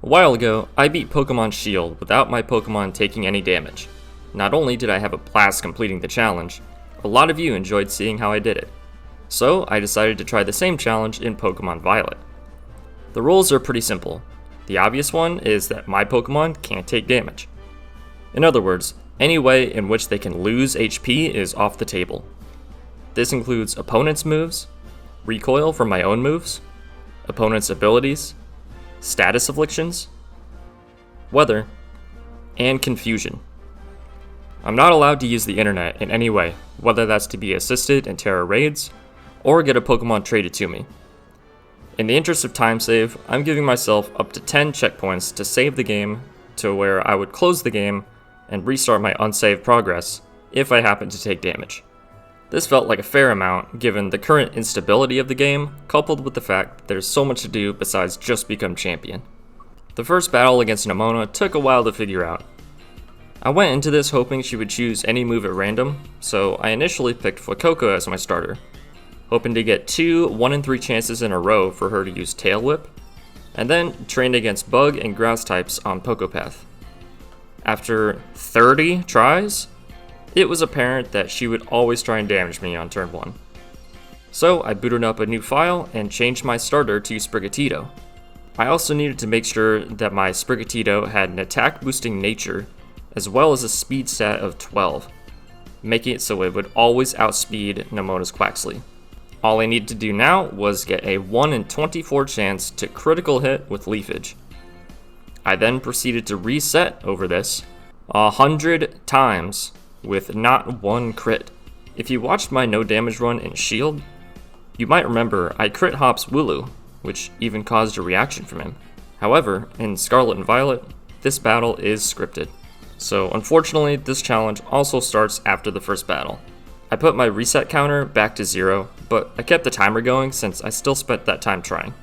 A while ago, I beat Pokemon Shield without my Pokemon taking any damage. Not only did I have a blast completing the challenge, a lot of you enjoyed seeing how I did it. So I decided to try the same challenge in Pokemon Violet. The rules are pretty simple. The obvious one is that my Pokemon can't take damage. In other words, any way in which they can lose HP is off the table. This includes opponents' moves, recoil from my own moves, opponents' abilities, status afflictions, weather, and confusion. I'm not allowed to use the internet in any way, whether that's to be assisted in terror raids, or get a Pokemon traded to me. In the interest of time save, I'm giving myself up to 10 checkpoints to save the game to where I would close the game and restart my unsaved progress if I happen to take damage. This felt like a fair amount given the current instability of the game, coupled with the fact that there's so much to do besides just become champion. The first battle against Nemona took a while to figure out. I went into this hoping she would choose any move at random, so I initially picked Fuecoco as my starter, hoping to get 2 1-in-3 chances in a row for her to use Tail Whip, and then trained against Bug and Grass types on Pokepath. After 30 tries, it was apparent that she would always try and damage me on turn 1. So I booted up a new file and changed my starter to Sprigatito. I also needed to make sure that my Sprigatito had an attack boosting nature as well as a speed stat of 12, making it so it would always outspeed Nemona's Quaxly. All I needed to do now was get a 1 in 24 chance to critical hit with Leafage. I then proceeded to reset over this 100 times with not one crit. If you watched my no damage run in Shield, you might remember I crit hops Wooloo, which even caused a reaction from him. However, in Scarlet and Violet, this battle is scripted. So unfortunately, this challenge also starts after the first battle. I put my reset counter back to 0, but I kept the timer going since I still spent that time trying.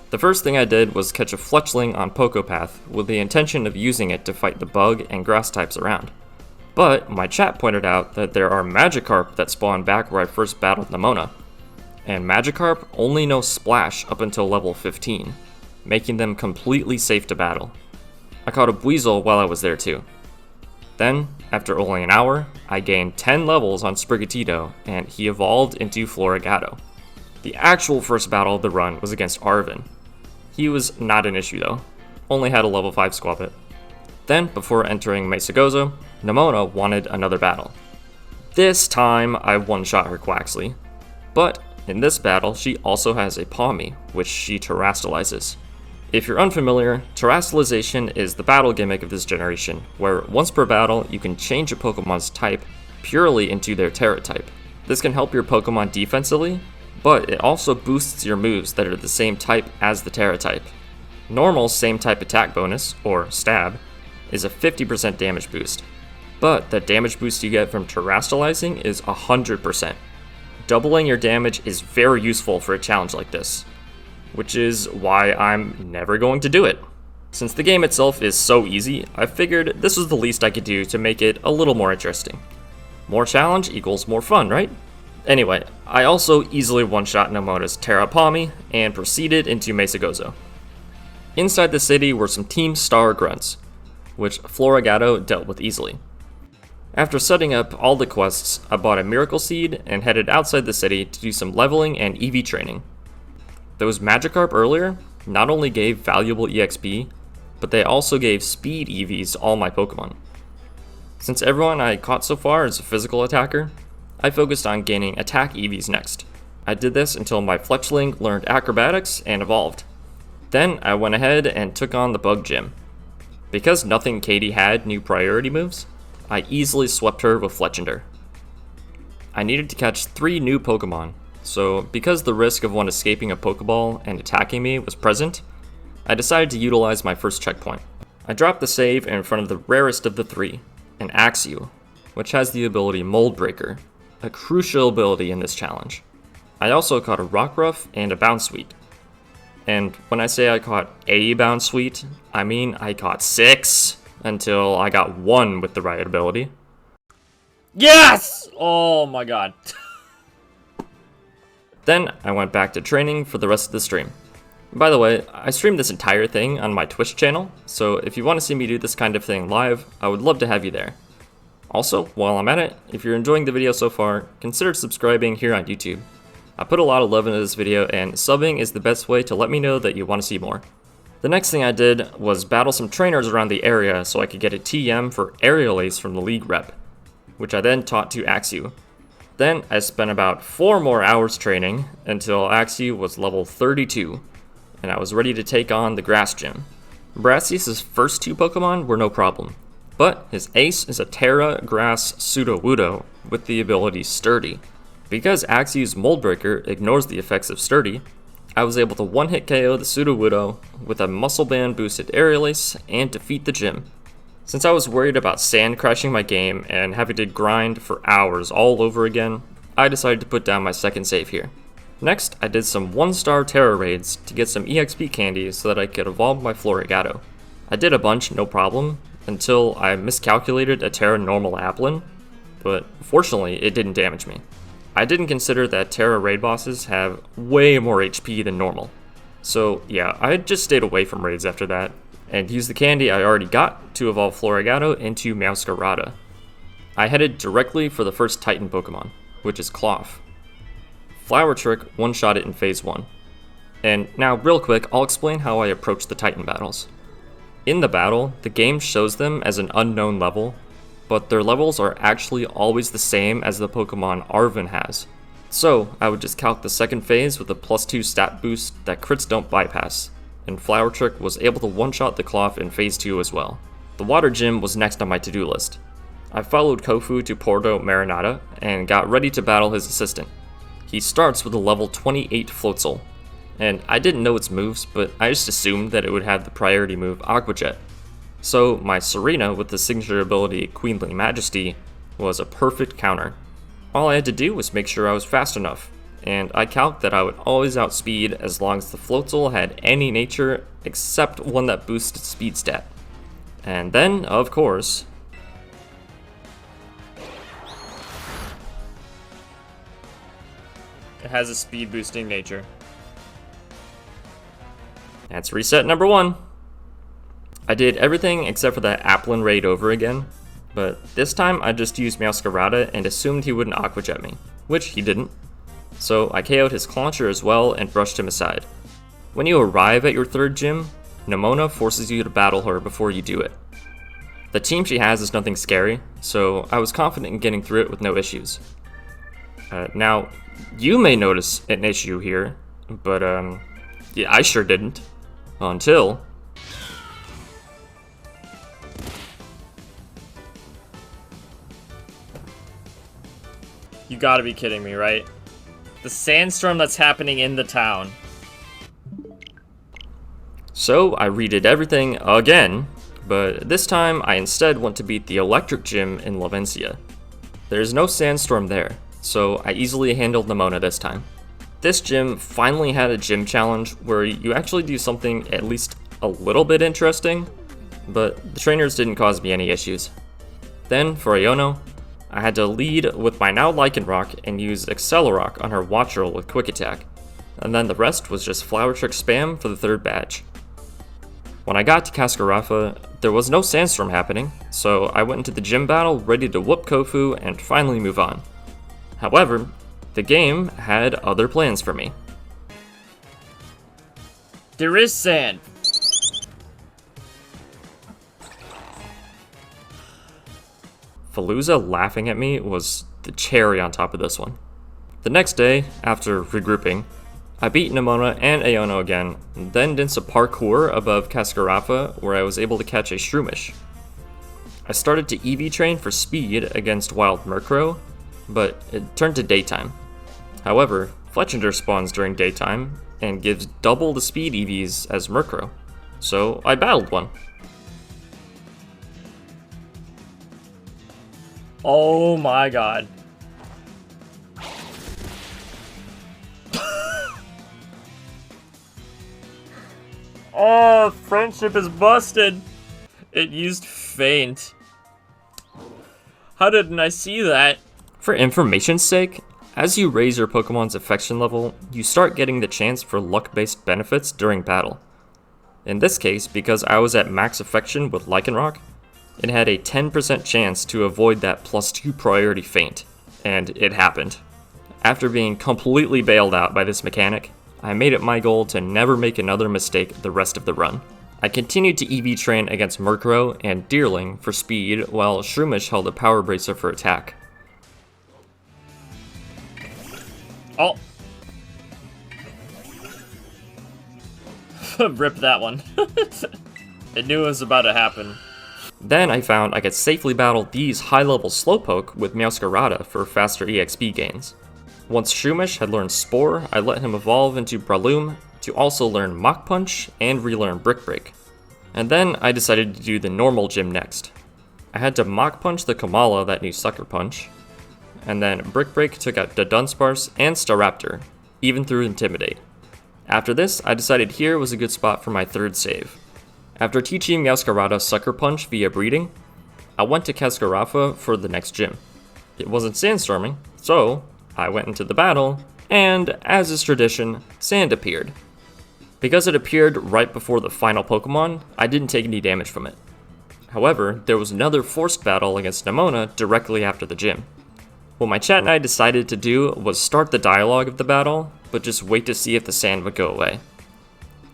The first thing I did was catch a Fletchling on Pokepath with the intention of using it to fight the Bug and Grass types around. But my chat pointed out that there are Magikarp that spawn back where I first battled Nemona, and Magikarp only know Splash up until level 15, making them completely safe to battle. I caught a Buizel while I was there too. Then, after only an hour, I gained 10 levels on Sprigatito, and he evolved into Floragato. The actual first battle of the run was against Arven. He was not an issue though, only had a level 5 Squabit. Then, before entering Mesagozo, Nemona wanted another battle. This time, I one-shot her Quaxly, but in this battle, she also has a Pawmi, which she terastallizes. If you're unfamiliar, terastallization is the battle gimmick of this generation, where once per battle, you can change a Pokemon's type purely into their Terra type. This can help your Pokemon defensively, but it also boosts your moves that are the same type as the Terra type. Normal same type attack bonus, or stab, is a 50% damage boost, but the damage boost you get from terastallizing is 100%. Doubling your damage is very useful for a challenge like this, which is why I'm never going to do it. Since the game itself is so easy, I figured this was the least I could do to make it a little more interesting. More challenge equals more fun, right? Anyway, I also easily one-shot Nemona's Terra Pawmi and proceeded into Mesagozo. Inside the city were some Team Star grunts, which Floragato dealt with easily. After setting up all the quests, I bought a Miracle Seed and headed outside the city to do some leveling and EV training. Those Magikarp earlier not only gave valuable EXP, but they also gave speed EVs to all my Pokemon. Since everyone I caught so far is a physical attacker, I focused on gaining attack EVs next. I did this until my Fletchling learned Acrobatics and evolved. Then I went ahead and took on the Bug Gym. Because nothing Katie had knew priority moves, I easily swept her with Fletchinder. I needed to catch 3 new Pokemon, so because the risk of one escaping a Pokeball and attacking me was present, I decided to utilize my first checkpoint. I dropped the save in front of the rarest of the 3, an Axew, which has the ability Mold Breaker, a crucial ability in this challenge. I also caught a Rockruff and a Bounsweet. And when I say I caught a Bounsweet, I mean I caught 6 until I got 1 with the right ability. Yes! Oh my god. Then I went back to training for the rest of the stream. By the way, I streamed this entire thing on my Twitch channel, so if you want to see me do this kind of thing live, I would love to have you there. Also, while I'm at it, if you're enjoying the video so far, consider subscribing here on YouTube. I put a lot of love into this video, and subbing is the best way to let me know that you want to see more. The next thing I did was battle some trainers around the area so I could get a TM for Aerial Ace from the league rep, which I then taught to Axew. Then I spent about 4 more hours training until Axew was level 32, and I was ready to take on the Grass Gym. Brassius' first 2 Pokemon were no problem, but his ace is a Terra Grass Sudowoodo with the ability Sturdy. Because Axew's Mold Breaker ignores the effects of Sturdy, I was able to one-hit KO the Sudowoodo with a Muscle Band boosted Aerial Ace and defeat the gym. Since I was worried about sand crashing my game and having to grind for hours all over again, I decided to put down my second save here. Next, I did some 1-star Terra raids to get some EXP candies so that I could evolve my Florigato. I did a bunch, no problem, until I miscalculated a Terra normal Applin, but fortunately it didn't damage me. I didn't consider that Terra raid bosses have way more HP than normal. So yeah, I just stayed away from raids after that, and used the candy I already got to evolve Florigato into Meowscarada. I headed directly for the first Titan Pokemon, which is Cloth. Flower Trick one-shot it in Phase 1. And now, real quick, I'll explain how I approach the Titan battles. In the battle, the game shows them as an unknown level, but their levels are actually always the same as the Pokemon Arven has. So, I would just calc the second phase with a +2 stat boost that crits don't bypass, and Flower Trick was able to one-shot the Cloth in Phase 2 as well. The Water Gym was next on my to-do list. I followed Kofu to Porto Marinata and got ready to battle his assistant. He starts with a level 28 Floatzel, and I didn't know its moves, but I just assumed that it would have the priority move Aqua Jet. So my Serena with the signature ability Queenly Majesty was a perfect counter. All I had to do was make sure I was fast enough, and I calced that I would always outspeed as long as the Floatzel had any nature except one that boosted speed stat. And then, of course, it has a speed boosting nature. That's reset number 1. I did everything except for that Applin raid over again, but this time I just used Meowscarada and assumed he wouldn't Aqua Jet me, which he didn't. So I KO'd his Clauncher as well and brushed him aside. When you arrive at your 3rd gym, Nemona forces you to battle her before you do it. The team she has is nothing scary, so I was confident in getting through it with no issues. Now, you may notice an issue here, but yeah, I sure didn't. Until you gotta be kidding me, right? The sandstorm that's happening in the town. So I redid everything again, but this time I instead went to beat the Electric Gym in Lavencia. There's no sandstorm there, so I easily handled Nemona this time. This gym finally had a gym challenge where you actually do something at least a little bit interesting, but the trainers didn't cause me any issues. Then, for Iono, I had to lead with my now Lycanroc and use Accelerock on her Watchel with Quick Attack, and then the rest was just Flower Trick spam for the 3rd badge. When I got to Cascarafa, there was no sandstorm happening, so I went into the gym battle ready to whoop Kofu and finally move on. However, the game had other plans for me. There is sand! Falooza laughing at me was the cherry on top of this one. The next day, after regrouping, I beat Nemona and Iono again, then did some parkour above Cascarafa where I was able to catch a Shroomish. I started to EV train for speed against Wild Murkrow, but it turned to daytime. However, Fletchinder spawns during daytime and gives double the speed EVs as Murkrow, so I battled one. Oh my god. Oh, friendship is busted. It used Feint. How didn't I see that? For information's sake, As you raise your Pokemon's affection level, you start getting the chance for luck-based benefits during battle. In this case, because I was at max affection with Lycanroc, it had a 10% chance to avoid that +2 priority feint, and it happened. After being completely bailed out by this mechanic, I made it my goal to never make another mistake the rest of the run. I continued to EV train against Murkrow and Deerling for speed, while Shroomish held a Power Bracer for attack. Oh! Rip that one. I knew it was about to happen. Then I found I could safely battle these high-level Slowpoke with Meowscarada for faster EXP gains. Once Shroomish had learned Spore, I let him evolve into Breloom to also learn Mach Punch and relearn Brick Break. And then I decided to do the normal gym next. I had to Mach Punch the Kamala that knew Sucker Punch, and then Brick Break took out the Dunsparce and Staraptor, even through Intimidate. After this, I decided here was a good spot for my third save. After teaching Meowscarada Sucker Punch via breeding, I went to Cascarafa for the next gym. It wasn't sandstorming, so I went into the battle, and as is tradition, sand appeared. Because it appeared right before the final Pokemon, I didn't take any damage from it. However, there was another forced battle against Nemona directly after the gym. What my chat and I decided to do was start the dialogue of the battle, but just wait to see if the sand would go away.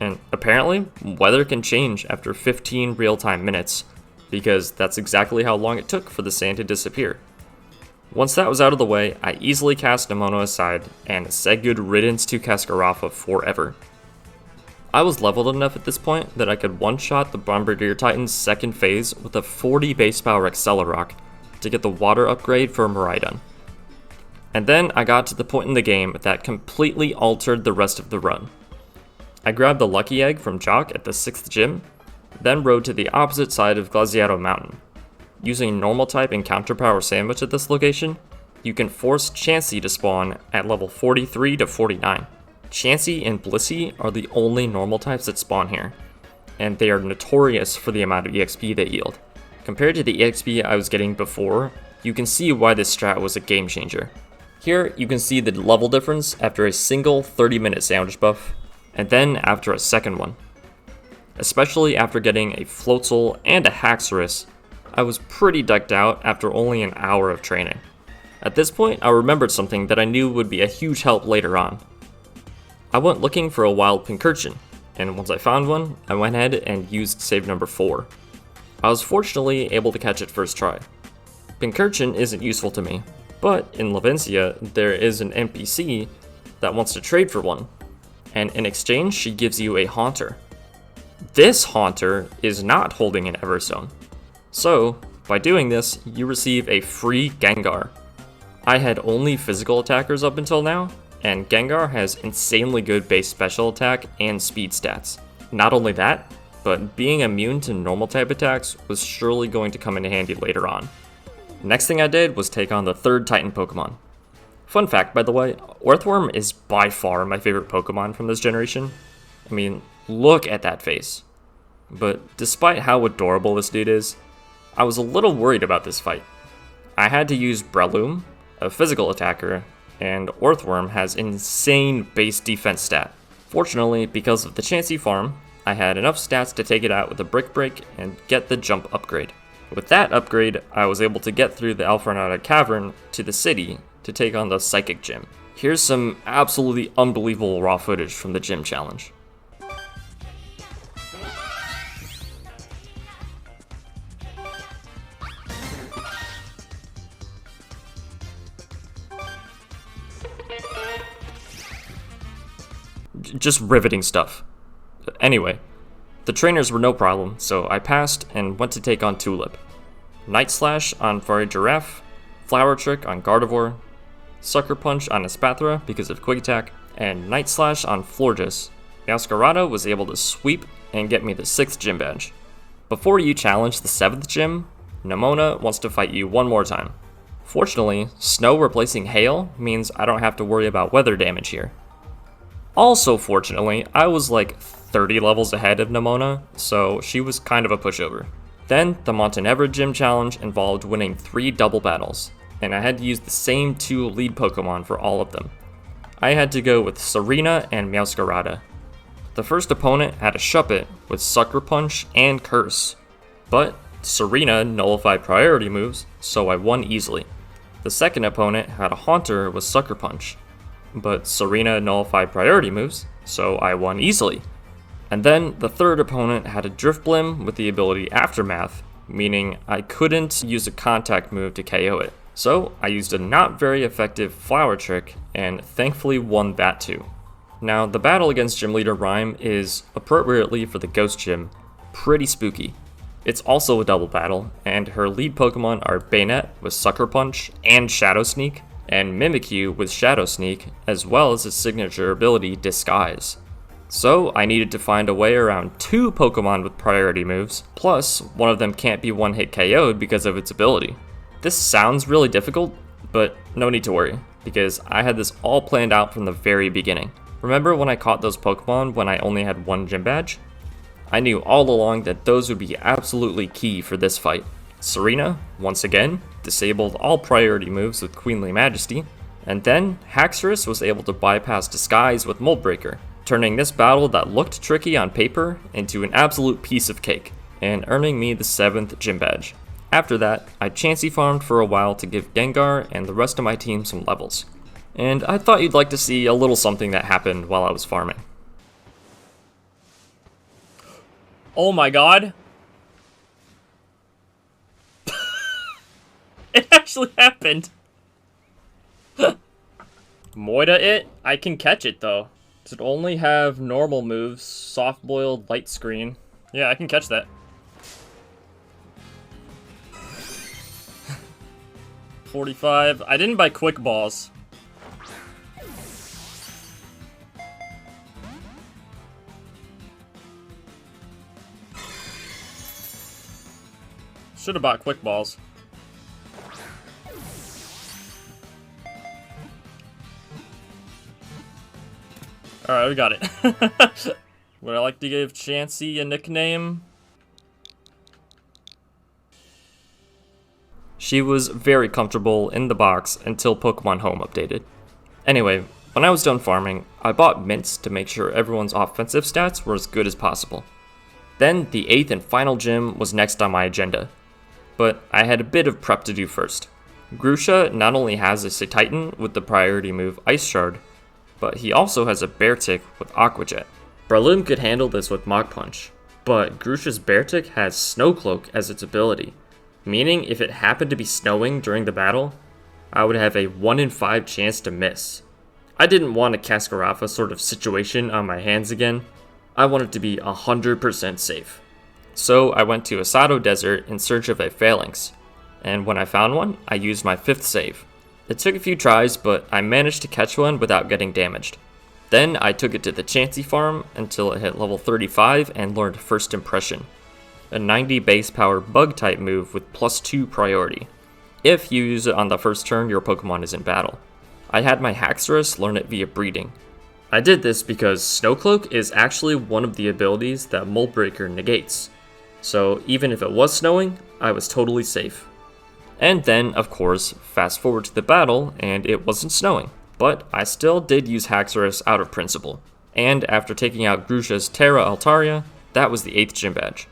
And apparently, weather can change after 15 real-time minutes, because that's exactly how long it took for the sand to disappear. Once that was out of the way, I easily cast Nemona aside and said good riddance to Cascarafa forever. I was leveled enough at this point that I could one-shot the Bombardier Titan's second phase with a 40 base power Accelerock to get the water upgrade for Miraidon. And then I got to the point in the game that completely altered the rest of the run. I grabbed the Lucky Egg from Jock at the 6th gym, then rode to the opposite side of Glaciado Mountain. Using Normal type and Counter Power Sandwich at this location, you can force Chansey to spawn at level 43 to 49. Chansey and Blissey are the only normal types that spawn here, and they are notorious for the amount of EXP they yield. Compared to the EXP I was getting before, you can see why this strat was a game changer. Here, you can see the level difference after a single 30-minute sandwich buff, and then after a second one. Especially after getting a Floatzel and a Haxorus, I was pretty decked out after only an hour of training. At this point, I remembered something that I knew would be a huge help later on. I went looking for a wild Pincurchin, and once I found one, I went ahead and used save number 4. I was fortunately able to catch it first try. Pincurchin isn't useful to me, but in Levencia, there is an NPC that wants to trade for one, and in exchange, she gives you a Haunter. This Haunter is not holding an Everstone. So, by doing this, you receive a free Gengar. I had only physical attackers up until now, and Gengar has insanely good base special attack and speed stats. Not only that, but being immune to normal type attacks was surely going to come in handy later on. Next thing I did was take on the third Titan Pokemon. Fun fact, by the way, Earthworm is by far my favorite Pokemon from this generation. I mean, look at that face. But despite how adorable this dude is, I was a little worried about this fight. I had to use Breloom, a physical attacker, and Earthworm has insane base defense stat. Fortunately, because of the Chansey farm, I had enough stats to take it out with a Brick Break and get the jump upgrade. With that upgrade, I was able to get through the Alfornada Cavern to the city to take on the Psychic Gym. Here's some absolutely unbelievable raw footage from the gym challenge. Just riveting stuff. Anyway, the trainers were no problem, so I passed and went to take on Tulip. Night Slash on Fairy Giraffe, Flower Trick on Gardevoir, Sucker Punch on Espathra because of Quick Attack, and Night Slash on Florges. Meowscarada was able to sweep and get me the 6th gym badge. Before you challenge the 7th gym, Nemona wants to fight you one more time. Fortunately, snow replacing hail means I don't have to worry about weather damage here. Also fortunately, I was like 30 levels ahead of Nemona, so she was kind of a pushover. Then, the Montenevra Gym Challenge involved winning 3 double battles, and I had to use the same 2 lead Pokemon for all of them. I had to go with Serena and Meowscarada. The first opponent had a Shuppet with Sucker Punch and Curse, but Serena nullified priority moves, so I won easily. The second opponent had a Haunter with Sucker Punch, but Serena nullified priority moves, so I won easily. And then the third opponent had a Drifblim with the ability Aftermath, meaning I couldn't use a contact move to KO it. So I used a not very effective Flower Trick and thankfully won that too. Now the battle against Gym Leader Rhyme is, appropriately for the Ghost Gym, pretty spooky. It's also a double battle, and her lead Pokemon are Bayonet with Sucker Punch and Shadow Sneak, and Mimikyu with Shadow Sneak, as well as its signature ability Disguise. So I needed to find a way around 2 Pokemon with priority moves, plus one of them can't be one-hit KO'd because of its ability. This sounds really difficult, but no need to worry, because I had this all planned out from the very beginning. Remember when I caught those Pokemon when I only had 1 gym badge? I knew all along that those would be absolutely key for this fight. Serena, once again, disabled all priority moves with Queenly Majesty, and then Haxorus was able to bypass Disguise with Mold Breaker, turning this battle that looked tricky on paper into an absolute piece of cake, and earning me the 7th gym badge. After that, I Chansey farmed for a while to give Gengar and the rest of my team some levels. And I thought you'd like to see a little something that happened while I was farming. Oh my god! It actually happened! Moida it? I can catch it though. Does it only have normal moves? Soft boiled, light screen. Yeah, I can catch that. 45. I didn't buy quick balls. Should have bought quick balls. Alright, we got it. Would I like to give Chansey a nickname? She was very comfortable in the box until Pokemon Home updated. Anyway, when I was done farming, I bought mints to make sure everyone's offensive stats were as good as possible. Then the 8th and final gym was next on my agenda, but I had a bit of prep to do first. Grusha not only has a Titan with the priority move Ice Shard, but he also has a Beartic with Aqua Jet. Breloom could handle this with Mach Punch, but Grusha's Beartic has Snow Cloak as its ability, meaning if it happened to be snowing during the battle, I would have a 1 in 5 chance to miss. I didn't want a Cascarafa sort of situation on my hands again. I wanted to be 100% safe. So I went to Asado Desert in search of a Phalanx, and when I found one, I used my 5th save. It took a few tries, but I managed to catch one without getting damaged. Then I took it to the Chansey farm until it hit level 35 and learned First Impression, a 90 base power bug type move with +2 priority, if you use it on the first turn your Pokemon is in battle. I had my Haxorus learn it via breeding. I did this because Snow Cloak is actually one of the abilities that Mold Breaker negates, so even if it was snowing, I was totally safe. And then, of course, fast forward to the battle and it wasn't snowing, but I still did use Haxorus out of principle, and after taking out Grusha's Terra Altaria, that was the 8th gym badge.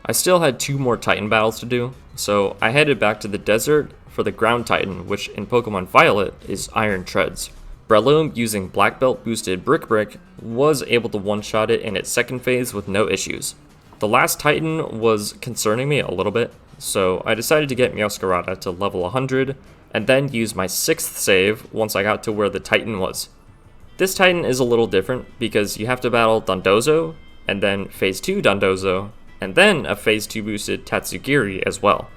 I still had 2 more Titan battles to do, so I headed back to the desert for the Ground Titan, which in Pokemon Violet is Iron Treads. Breloom, using Black Belt boosted Brick, was able to one-shot it in its second phase with no issues. The last Titan was concerning me a little bit, so I decided to get Meowscarada to level 100, and then use my 6th save once I got to where the Titan was. This Titan is a little different because you have to battle Dondozo, and then Phase 2 Dondozo, and then a Phase 2 boosted Tatsugiri as well.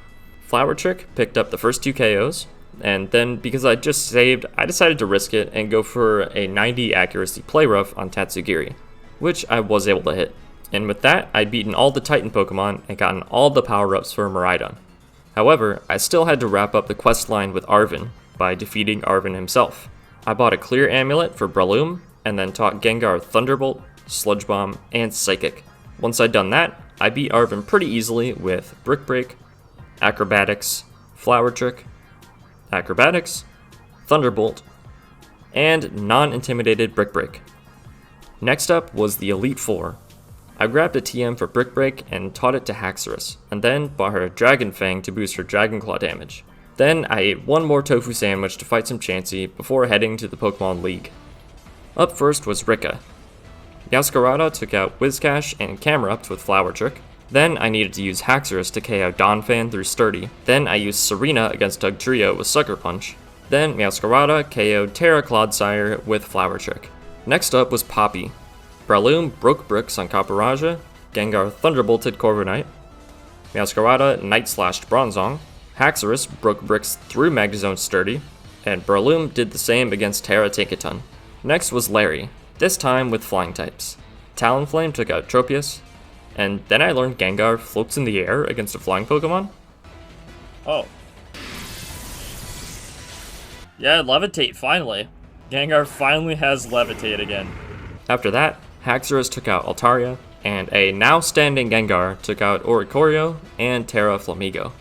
Flower Trick picked up the first 2 KOs, and then because I just saved, I decided to risk it and go for a 90 accuracy Play Rough on Tatsugiri, which I was able to hit. And with that, I'd beaten all the Titan Pokemon and gotten all the power-ups for Miraidon. However, I still had to wrap up the quest line with Arven by defeating Arven himself. I bought a Clear Amulet for Breloom, and then taught Gengar Thunderbolt, Sludge Bomb, and Psychic. Once I'd done that, I beat Arven pretty easily with Brick Break, Acrobatics, Flower Trick, Acrobatics, Thunderbolt, and non-intimidated Brick Break. Next up was the Elite Four. I grabbed a TM for Brick Break and taught it to Haxorus, and then bought her a Dragon Fang to boost her Dragon Claw damage. Then I ate one more tofu sandwich to fight some Chansey before heading to the Pokemon League. Up first was Rika. Meowscarada took out Whiscash and Camerupt with Flower Trick. Then I needed to use Haxorus to KO Donphan through Sturdy. Then I used Serena against Dugtrio with Sucker Punch. Then Meowscarada KO'd Terra Clodsire with Flower Trick. Next up was Poppy. Breloom broke bricks on Copperajah, Gengar thunderbolted Corviknight, Meowscarada Night Slashed Bronzong, Haxorus broke bricks through Magnezone Sturdy, and Breloom did the same against Terra Tinkaton. Next was Larry, this time with flying types. Talonflame took out Tropius, and then I learned Gengar floats in the air against a flying Pokemon. Oh. Yeah, Levitate, finally. Gengar finally has Levitate again. After that, Haxorus took out Altaria, and a now-standing Gengar took out Oricorio and Terra Flamigo.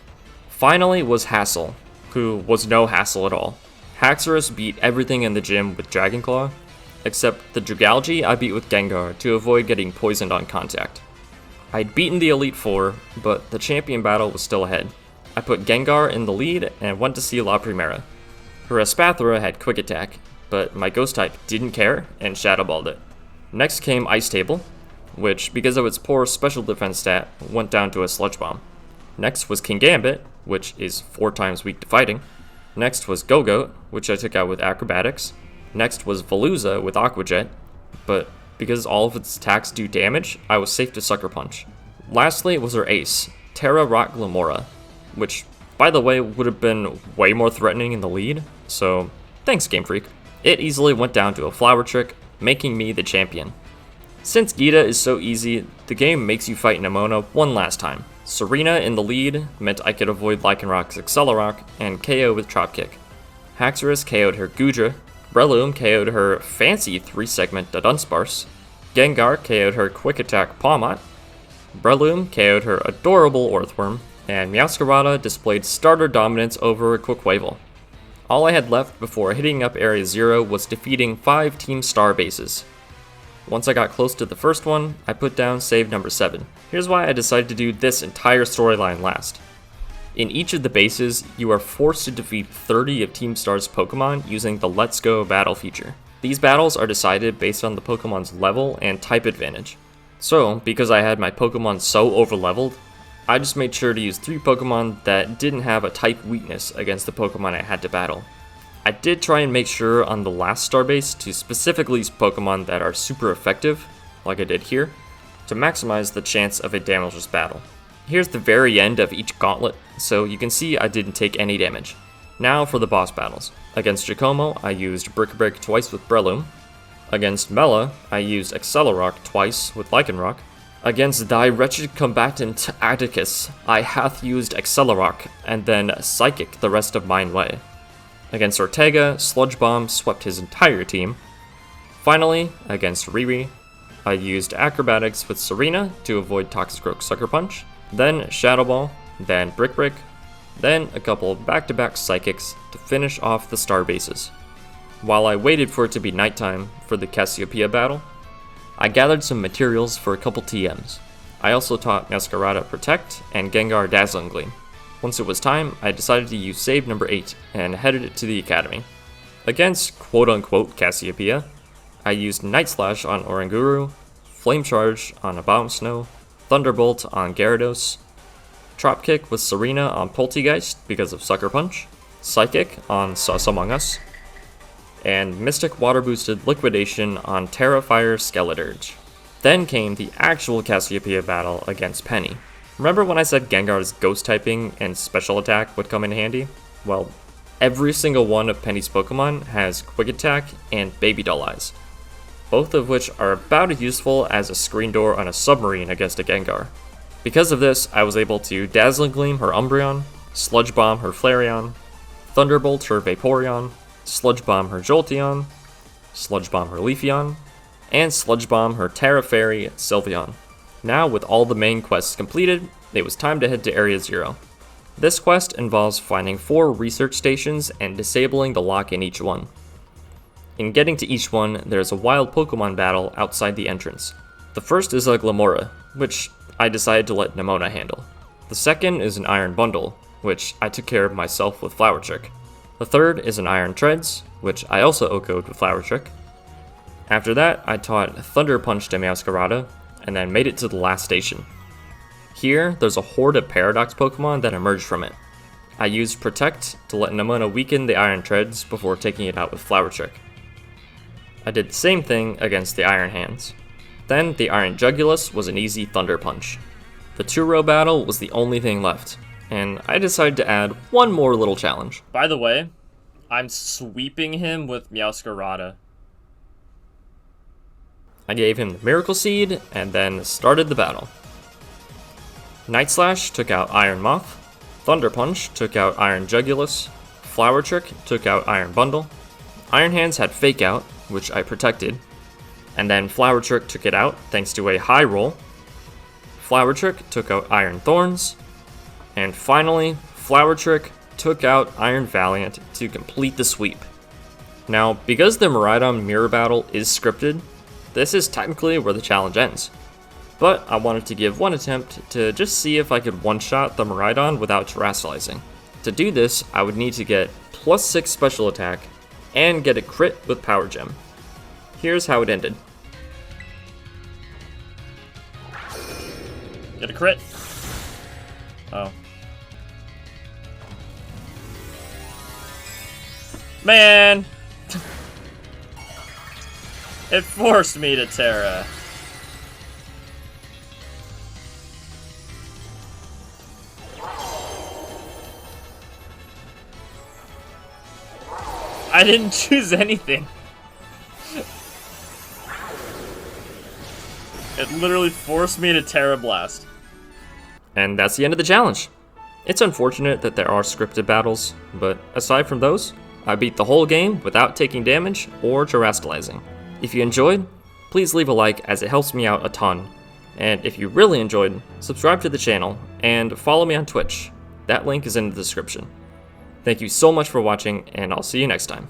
Finally was Hassel, who was no hassle at all. Haxorus beat everything in the gym with Dragon Claw, except the Dragalge I beat with Gengar to avoid getting poisoned on contact. I'd beaten the Elite Four, but the champion battle was still ahead. I put Gengar in the lead and went to see La Primera. Her Espathra had Quick Attack, but my Ghost type didn't care and Shadow Balled it. Next came Ice Table, which, because of its poor special defense stat, went down to a Sludge Bomb. Next was King Gambit, which is 4 times weak to fighting. Next was Go-Goat, which I took out with Acrobatics. Next was Veluza with Aqua Jet, but because all of its attacks do damage, I was safe to Sucker Punch. Lastly was her ace, Terra Rock Glamora, which, by the way, would have been way more threatening in the lead, so thanks Game Freak. It easily went down to a Flower Trick, making me the champion. Since Gita is so easy, the game makes you fight Nemona one last time. Serena in the lead meant I could avoid Lycanroc's Accelerock and KO with Chop Kick. Haxorus KO'd her Goodra, Breloom KO'd her fancy 3-segment Dunsparce, Gengar KO'd her Quick Attack Pawmot, Breloom KO'd her adorable Orthworm, and Meowscarada displayed starter dominance over Quaquaval. All I had left before hitting up Area 0 was defeating 5 Team Star bases. Once I got close to the first one, I put down save number 7. Here's why I decided to do this entire storyline last. In each of the bases, you are forced to defeat 30 of Team Star's Pokemon using the Let's Go battle feature. These battles are decided based on the Pokemon's level and type advantage. So, because I had my Pokemon so overleveled, I just made sure to use 3 Pokemon that didn't have a type weakness against the Pokemon I had to battle. I did try and make sure on the last starbase to specifically use Pokemon that are super effective, like I did here, to maximize the chance of a damageless battle. Here's the very end of each gauntlet, so you can see I didn't take any damage. Now for the boss battles. Against Giacomo, I used Brick Break twice with Breloom. Against Mela, I used Accelerock twice with Lycanroc. Against thy wretched combatant Atticus, I hath used Accelerock, and then Psychic the rest of mine way. Against Ortega, Sludge Bomb swept his entire team. Finally, against Riri, I used Acrobatics with Serena to avoid Toxicroak Sucker Punch, then Shadow Ball, then Brick Break, then a couple back-to-back Psychics to finish off the star bases. While I waited for it to be nighttime for the Cassiopeia battle, I gathered some materials for a couple TMs. I also taught Meowscarada Protect and Gengar Dazzling Gleam. Once it was time, I decided to use save number 8 and headed it to the academy. Against quote-unquote Cassiopeia, I used Night Slash on Oranguru, Flame Charge on Abomasnow, Thunderbolt on Gyarados, Chop Kick with Serena on Poltegeist because of Sucker Punch, Psychic on Sus Among Us, and Mystic Water Boosted Liquidation on Terrafire Skeledirge. Then came the actual Cassiopeia battle against Penny. Remember when I said Gengar's Ghost typing and Special Attack would come in handy? Well, every single one of Penny's Pokemon has Quick Attack and Baby Doll Eyes, both of which are about as useful as a screen door on a submarine against a Gengar. Because of this, I was able to Dazzling Gleam her Umbreon, Sludge Bomb her Flareon, Thunderbolt her Vaporeon, Sludge Bomb her Jolteon, Sludge Bomb her Leafeon, and Sludge Bomb her Terra Fairy Sylveon. Now, with all the main quests completed, it was time to head to Area 0. This quest involves finding 4 research stations and disabling the lock in each one. In getting to each one, there's a wild Pokemon battle outside the entrance. The first is a Glamora, which I decided to let Nemona handle. The second is an Iron Bundle, which I took care of myself with Flower Trick. The third is an Iron Treads, which I also OHKO'd with Flower Trick. After that, I taught Thunder Punch to Meowscarada, and then made it to the last station. Here, there's a horde of Paradox Pokemon that emerged from it. I used Protect to let Nemona weaken the Iron Treads before taking it out with Flower Trick. I did the same thing against the Iron Hands. Then, the Iron Jugulus was an easy Thunder Punch. The 2-row battle was the only thing left, and I decided to add one more little challenge. By the way, I'm sweeping him with Meowscarada. I gave him the Miracle Seed, and then started the battle. Night Slash took out Iron Moth, Thunder Punch took out Iron Jugulus, Flower Trick took out Iron Bundle, Iron Hands had Fake Out, which I protected, and then Flower Trick took it out thanks to a high roll. Flower Trick took out Iron Thorns, and finally, Flower Trick took out Iron Valiant to complete the sweep. Now, because the Miraidon Mirror Battle is scripted, this is technically where the challenge ends. But I wanted to give one attempt to just see if I could one-shot the Miraidon without terastallizing. To do this, I would need to get +6 special attack and get a crit with Power Gem. Here's how it ended. Get a crit. Oh. Man! It forced me to Terra. I didn't choose anything. It literally forced me to Terra Blast. And that's the end of the challenge. It's unfortunate that there are scripted battles, but aside from those, I beat the whole game without taking damage or terastallizing. If you enjoyed, please leave a like as it helps me out a ton. And if you really enjoyed, subscribe to the channel and follow me on Twitch. That link is in the description. Thank you so much for watching, and I'll see you next time.